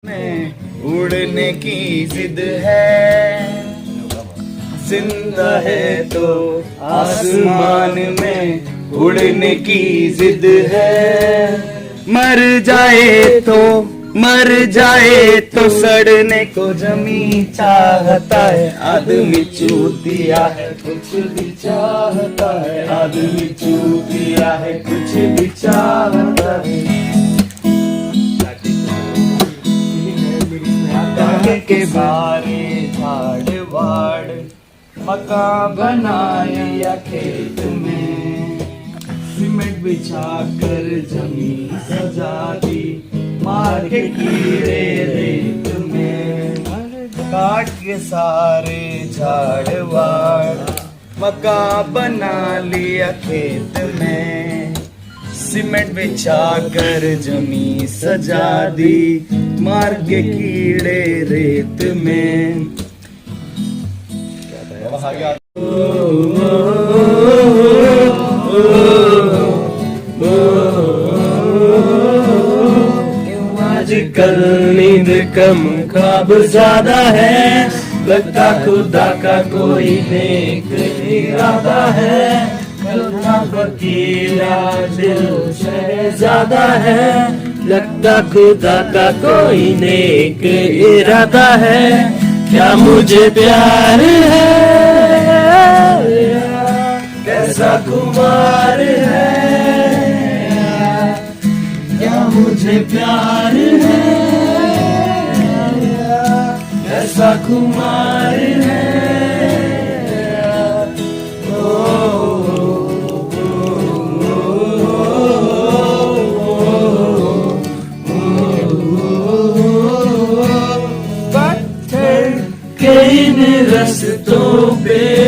में उड़ने की जिद है, जिंदा है तो आसमान में उड़ने की जिद है। मर जाए तो सड़ने को जमी चाहता है। आदमी चूतिया है कुछ भी चाहता है, आदमी चूतिया है कुछ भी चाहता है। के बारे झाड़ वाड़ मकान बनाया खेत में, सीमेंट बिछा कर जमीन सजा दी, मार के कीड़े रेत में। काट के सारे झाड़ वाड़ मकान बना लिया खेत में, सीमेंट बिछा कर जमीन सजा दी, मार के कीड़े रेत में। आजकल नींद कम ख्वाब ज्यादा है, लगता खुदा का कोई नेक इरादा है। वकीला दिल शहजादा है, लगता खुदा का कोई नेक इरादा है। क्या मुझे प्यार है, कैसा खुमार है, क्या मुझे प्यार है, कैसा खुमार है। इन रस्तों पे